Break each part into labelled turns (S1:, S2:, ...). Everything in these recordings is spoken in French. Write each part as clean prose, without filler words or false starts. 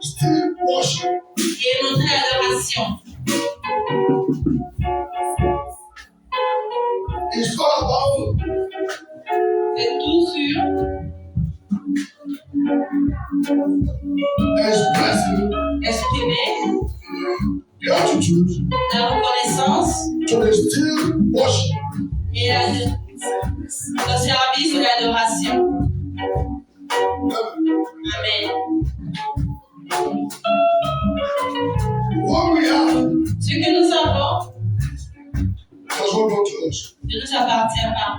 S1: Still worship.
S2: Et montrer l'adoration.
S1: It's all about
S2: C'est tout sur
S1: expressing
S2: exprimer
S1: gratitude
S2: la reconnaissance
S1: to the still worship.
S2: et le service de l'adoration. Amen.
S1: What we have
S2: Ce que nous avons
S1: does not belong to us.
S2: ne nous appartient pas.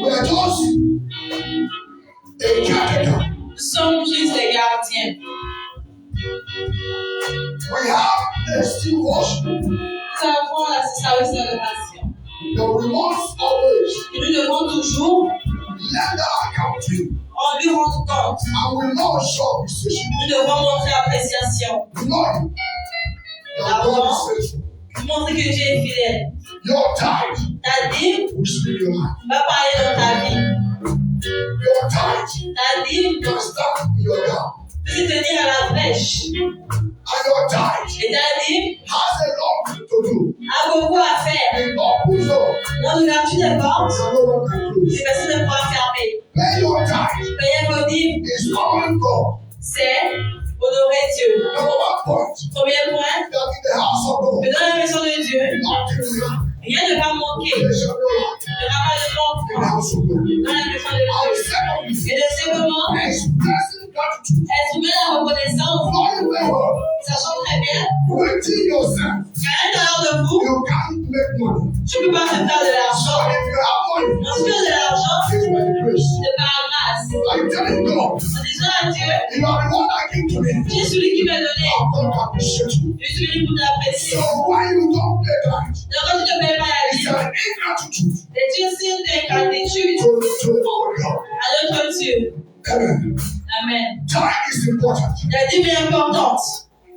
S1: We are just a caretaker.
S2: Nous sommes juste des gardiens.
S1: We have a still worship.
S2: Nous avons la service d'adoration.
S1: But we must always
S2: Et nous devons toujours
S1: lend our account to Him.
S2: en lui rendre compte.
S1: And we must show appreciation.
S2: Nous devons montrer appréciation.
S1: Knowing that God is faithful.
S2: Montrer que Dieu est fidèle.
S1: Your tithe
S2: Ta dîme
S1: will speak your life.
S2: va parler dans ta vie.
S1: Your tithe
S2: Ta dîme
S1: can stand in your gap.
S2: peut se tenir à la brèche.
S1: And your tithe
S2: Et ta dîme
S1: has a lot to do.
S2: a beaucoup à faire.
S1: In open door
S2: Dans l'ouverture des portes,
S1: that no one can close.
S2: les personnes ne pourront fermer.
S1: Pay your tithe
S2: Payer vos dîmes,
S1: is honoring God.
S2: c'est honorer Dieu.
S1: Number one point.
S2: Premier point,
S1: That in the house of God,
S2: que dans la maison de Dieu,
S1: nothing will lack.
S2: rien ne va manquer.
S1: There shall be no lack
S2: Il n'y aura pas de
S1: in the
S2: manquement
S1: house of God.
S2: dans la maison de
S1: And
S2: Dieu.
S1: secondly,
S2: Et deuxièmement,
S1: expressing gratitude.
S2: exprimer la reconnaissance,
S1: Knowing very well,
S2: sachant très bien
S1: within yourself,
S2: qu'à l'intérieur de vous,
S1: you can't make money.
S2: tu ne peux pas se faire de
S1: So
S2: l'argent.
S1: if you have money,
S2: Lorsque tu as de l'argent,
S1: it's by the grace.
S2: c'est par grâce.
S1: I'm telling God,
S2: En disant à Dieu,
S1: you are the one that came to me.
S2: tu es celui qui m'a donné.
S1: I'm going to appreciate you.
S2: Je suis venu pour t'apprécier.
S1: So why you don't pay tithe?
S2: Donc quand tu ne payes pas la
S1: It's
S2: vie,
S1: an ingratitude
S2: c'est une signe d'ingratitude
S1: to our God.
S2: à notre Dieu.
S1: Amen.
S2: Amen.
S1: Tithe is important.
S2: La dîme est importante.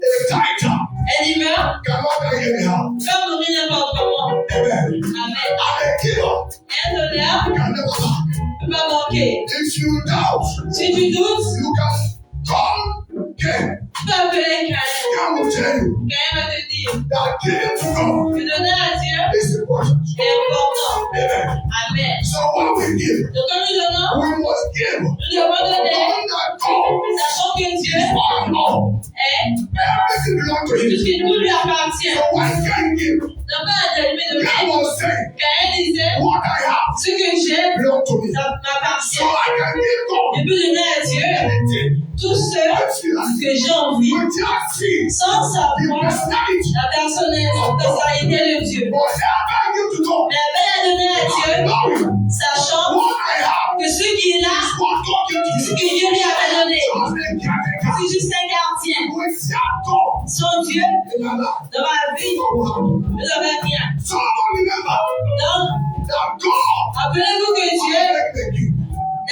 S1: A tither
S2: Un divin
S1: cannot die anyhow.
S2: peut mourir n'importe comment.
S1: Amen.
S2: Amen.
S1: And a giver
S2: Et un donneur
S1: can never lack.
S2: ne peut pas manquer.
S1: If you doubt,
S2: Si tu doutes,
S1: you can come again.
S2: tu peux appeler quelqu'un.
S1: God will tell you
S2: Quelqu'un va te dire
S1: that giving to God
S2: que donner à Dieu
S1: is important.
S2: est important.
S1: Amen.
S2: Amen.
S1: So when we give,
S2: Donc quand nous donnons,
S1: we must give.
S2: nous devons donner,
S1: Knowing that God
S2: sachant que Dieu
S1: is our Lord.
S2: est,
S1: Everything belongs to Him.
S2: puisque tout lui appartient.
S1: So when can give,
S2: Donc quand elle a de
S1: God
S2: donner,
S1: will say,
S2: quelqu'un disait,
S1: what I have
S2: ce que j'ai
S1: belongs to me.
S2: ça m'appartient.
S1: So I can give God
S2: Je peux donner à Dieu
S1: anything
S2: tout ce
S1: I feel like.
S2: que j'ai envie,
S1: Without seeing
S2: sans
S1: the
S2: savoir
S1: personality.
S2: la personnalité de Dieu.
S1: Whatever I give to God,
S2: Mais elle a donné à Dieu,
S1: knowing
S2: sachant
S1: what I have
S2: que ce qui est là,
S1: is what God gives
S2: ce
S1: to
S2: que Dieu lui avait donné,
S1: me. Just a caretaker.
S2: c'est juste un gardien.
S1: Without God
S2: Sans Dieu,
S1: in our life,
S2: dans ma vie,
S1: what will happen?
S2: je n'aurais rien.
S1: Someone remember
S2: Donc,
S1: that God
S2: rappelez-vous que Dieu
S1: make the king.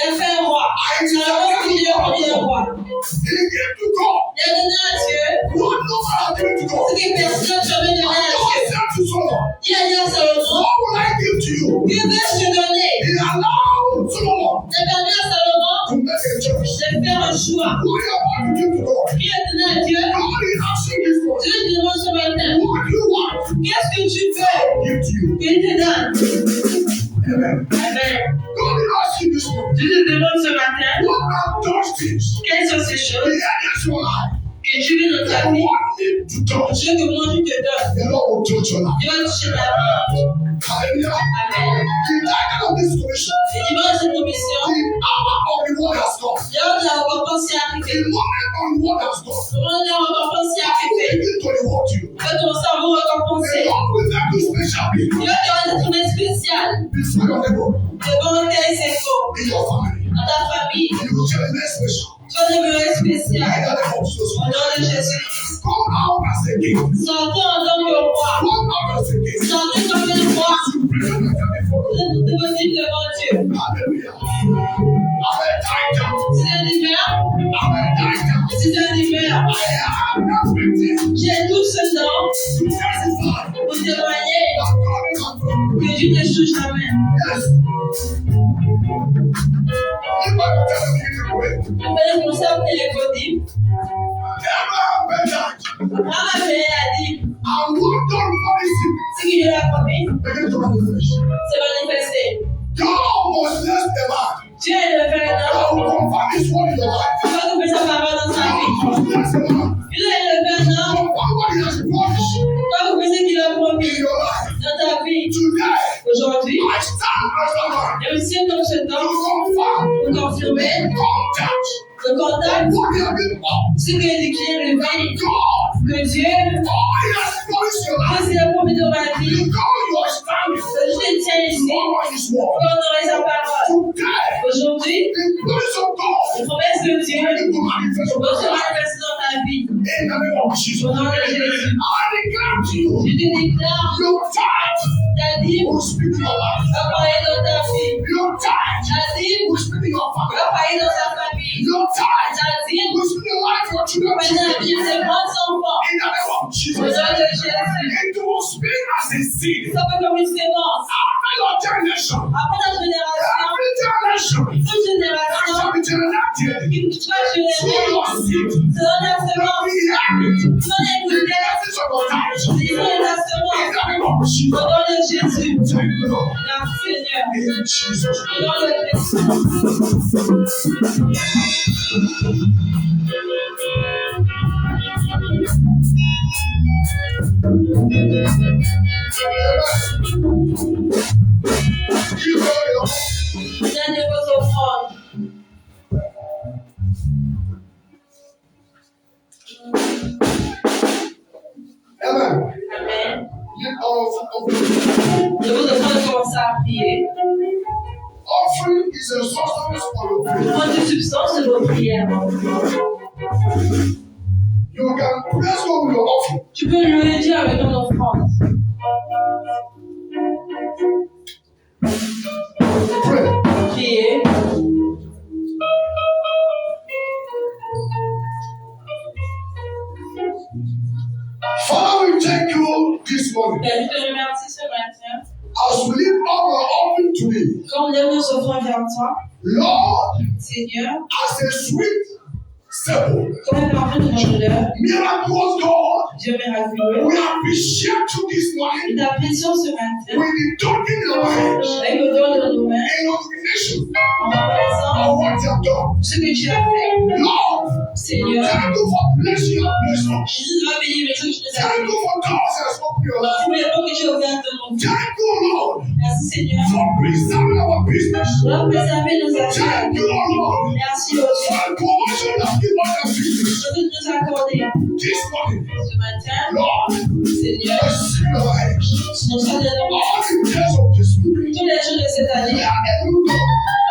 S2: a fait un roi. C'est la raison que Dieu a promis un roi.
S1: He gave to God
S2: Il a donné à Dieu
S1: what no man has given to God.
S2: ce que personne ne peut donner à
S1: God
S2: Dieu.
S1: said to Solomon,
S2: Il a dit à Salomon,
S1: what will I give to you?
S2: que veux-je te donner?
S1: He allowed Solomon
S2: Il a permis à Salomon
S1: to make a choice.
S2: de faire un choix.
S1: What do you want to give to God?
S2: Il a donné à Dieu.
S1: God is asking this for
S2: Dieu te demande ce matin,
S1: what do you want?
S2: qu'est-ce que tu veux
S1: Give to you.
S2: qu'il te donne?
S1: Amen.
S2: Amen.
S1: God is asking this for
S2: Dieu te demande ce matin,
S1: what are those things?
S2: quelles sont ces
S1: The
S2: choses
S1: areas of your life
S2: que tu veux dans
S1: that
S2: ta vie?
S1: want Him to touch.
S2: Dieu que moi je te donne.
S1: The Lord will touch your life.
S2: Dieu va toucher ta vie.
S1: Hallelujah.
S2: Amen.
S1: The title of this commission,
S2: Et dimanche, cette commission,
S1: the hour of the word has come.
S2: l'heure de la récompense est
S1: The
S2: arrivée.
S1: moment of the word has come.
S2: Le moment de la récompense est
S1: God will
S2: arrivé.
S1: begin to reward you.
S2: Tu vas commencer à vous
S1: The
S2: récompenser.
S1: Lord will make you special people
S2: Dieu te va te tourner spécial.
S1: before your neighbor,
S2: Devant tes échos,
S1: in your family.
S2: dans ta famille.
S1: You will tell them special.
S2: Tu vas demeurer
S1: In
S2: spécial.
S1: the name of Jesus.
S2: Au nom de Jésus-Christ.
S1: Come out as a king.
S2: Sortez en tant que roi.
S1: Come out as a king.
S2: Sortez comme un roi.
S1: To present myself before
S2: Vous
S1: you.
S2: êtes devant Dieu.
S1: Hallelujah. I'm a tiger.
S2: Si c'est un hiver,
S1: I'm a tiger.
S2: si c'est un hiver,
S1: I am not waiting
S2: j'ai tout ce temps
S1: to testify
S2: pour témoigner
S1: that God is at work.
S2: que Dieu n'échoue jamais.
S1: Yes. If I can tell you to pray,
S2: Vous pouvez commencer à prier les codines.
S1: Abraham begged,
S2: Abraham a dit,
S1: and what God promised him,
S2: ce qu'il lui a promis,
S1: begin to manifest.
S2: c'est manifesté.
S1: God must bless the man.
S2: Dieu est le Père
S1: God
S2: d'homme.
S1: will confirm his word in your life.
S2: Il va couper sa parole dans sa vie.
S1: God must bless the man.
S2: Dieu est le Père d'homme.
S1: Confirm what he has promised
S2: Il va couper ce qu'il a promis
S1: in your life.
S2: dans ta vie.
S1: Today,
S2: Aujourd'hui,
S1: I stand as a man
S2: et aussi dans ce
S1: to
S2: temps,
S1: confirm,
S2: pour confirmer
S1: contact
S2: le contact,
S1: what he has been promised.
S2: ce qui est levé,
S1: God,
S2: que Dieu,
S1: all he has promised your life,
S2: que c'est la promis dans ma vie,
S1: God, you are standing
S2: que je te tiens ici,
S1: for his word.
S2: pour honorer sa parole.
S1: Today,
S2: Aujourd'hui,
S1: the grace of God
S2: les promesses de Dieu
S1: begin to manifest
S2: vont se
S1: in
S2: manifester dans ta vie.
S1: the name of Jesus.
S2: Au nom de Jésus.
S1: I declare to you,
S2: Je te déclare,
S1: your time
S2: ta vie
S1: will speak your life.
S2: va parler dans ta vie.
S1: Your time
S2: Ta vie
S1: will speak in your
S2: va
S1: family.
S2: parler dans sa famille.
S1: Your time
S2: Ta vie
S1: will speak in your life for
S2: va
S1: children.
S2: parler dans la vie de tes grands enfants.
S1: In the name of
S2: Au
S1: Jesus.
S2: nom de Jésus.
S1: It will speak as a seed.
S2: Ça peut comme une sémence.
S1: After your generation,
S2: Après notre génération,
S1: every generation,
S2: toute
S1: shall
S2: génération,
S1: be generated
S2: une fois
S1: through
S2: générée,
S1: your seed.
S2: selon la
S1: Shall
S2: semence,
S1: be inherited.
S2: selon
S1: The
S2: l'écoute,
S1: benefits of your life.
S2: selon la
S1: In
S2: semence.
S1: the name of
S2: Au
S1: Jesus.
S2: nom de Jésus.
S1: Thank you, Lord.
S2: Merci Seigneur.
S1: In Jesus'
S2: Au
S1: name.
S2: nom de Jésus.
S1: You know,
S2: Donnez vos offrandes.
S1: Amen.
S2: Amen.
S1: Let all of
S2: Je vous demande de commencer à prier.
S1: offering is a substance of your faith.
S2: Prendre de substance de vos prières.
S1: You can praise God with your offering.
S2: Tu peux louer Dieu avec ton offrande.
S1: Pray.
S2: Prier.
S1: Father, we thank you this morning.
S2: Père, je te remercie ce matin.
S1: As we lift up our offering today,
S2: Quand on lève nos offrandes vers toi,
S1: Lord,
S2: Seigneur,
S1: as a sweet sample,
S2: comme un parfum de mon douleur,
S1: miraculous God,
S2: Dieu miraculeux,
S1: we appreciate you this morning
S2: nous t'apprécions ce matin
S1: with the token in our hands
S2: avec le don de nos mains,
S1: and recognition
S2: en reconnaissance
S1: of what you have done.
S2: de ce que tu as fait.
S1: Lord,
S2: Seigneur,
S1: thank you for blessing your blessing.
S2: Jésus nous a béni, mais ce que tu nous as
S1: Thank
S2: fait.
S1: you for doors that has opened your life.
S2: Pour les portes que tu as ouvertes de mon Dieu.
S1: Thank you, Lord,
S2: Merci Seigneur.
S1: for preserving our business.
S2: Pour préserver nos affaires.
S1: Thank you, Lord,
S2: Merci au Dieu.
S1: for the promotion you have given us business
S2: Pour ce que tu nous as accordé
S1: this morning.
S2: ce matin.
S1: Lord,
S2: Seigneur,
S1: let's see your eyes.
S2: nous sommes dans
S1: All the days of this week,
S2: tous les jours de cette
S1: we
S2: année.
S1: are able to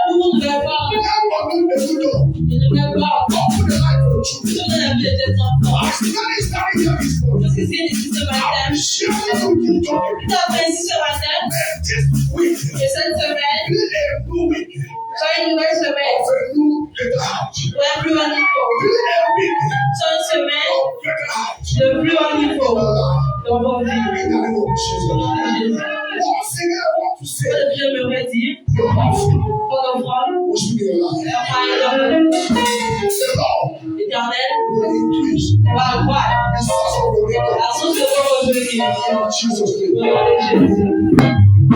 S2: Nous ne pouvons pas,
S1: Open
S2: nous ne pouvons pas
S1: the light for children.
S2: tourner la vie de tes enfants.
S1: As God is standing here this morning,
S2: Parce que c'est ici ce matin.
S1: I'm sharing with you today.
S2: Nous t'apprécions ce matin.
S1: And this week,
S2: Que cette semaine
S1: be a new week
S2: soit une nouvelle semaine.
S1: of a new better heart.
S2: Pour un plus haut niveau.
S1: Be a week
S2: Soit une semaine
S1: of better heart.
S2: de plus haut
S1: In
S2: niveau
S1: our life.
S2: dans vos vies.
S1: In the name of Jesus.
S2: Jésus.
S1: Once again, I want to say,
S2: Pour Dieu me redire,
S1: your offering
S2: pour offrande,
S1: was in your life. The Lord
S2: Éternel,
S1: will increase
S2: va accroître
S1: the source of your income.
S2: la source de vos revenus.
S1: In Jesus'
S2: Au
S1: name.
S2: nom de Jésus.